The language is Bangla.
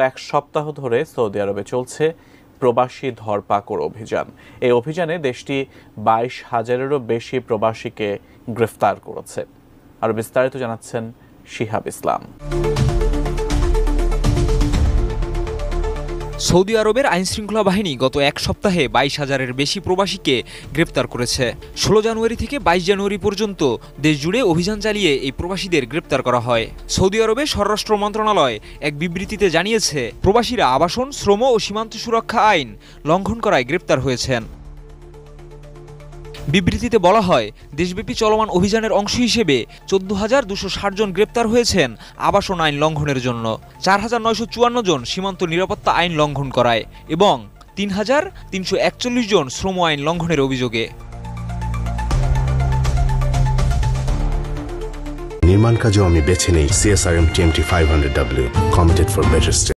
এক সপ্তাহ ধরে সৌদি আরবে চলছে প্রবাসী ধরপাকড় অভিযান। এই অভিযানে দেশটি 22,000-এরও বেশি প্রবাসীকে গ্রেফতার করেছে। আরো বিস্তারিত জানাচ্ছেন শিহাব ইসলাম। সৌদি আরবের আইনশৃঙ্খলা বাহিনী গত এক সপ্তাহে 22,000-এর বেশি প্রবাসীকে গ্রেপ্তার করেছে। 16 জানুয়ারি থেকে 22 জানুয়ারি পর্যন্ত দেশজুড়ে অভিযান চালিয়ে এই প্রবাসীদের গ্রেপ্তার করা হয়। সৌদি আরবের স্বরাষ্ট্র মন্ত্রণালয় এক বিবৃতিতে জানিয়েছে, প্রবাসীরা আবাসন, শ্রম ও সীমান্ত সুরক্ষা আইন লঙ্ঘন করায় গ্রেপ্তার হয়েছেন। বিবৃতিতে বলা হয়, দেশব্যাপী চলমান অভিযানের অংশ হিসেবে 14,260 জন গ্রেপ্তার হয়েছেন আবাসন আইন লঙ্ঘনের জন্য, 4,954 জন সীমান্ত নিরাপত্তা আইন লঙ্ঘন করায় এবং 3,341 জন শ্রম আইন লঙ্ঘনের অভিযোগে। নির্মাণ কাজেও আমি বেছে নেই CSRM TMT 500W, Committed for Better State।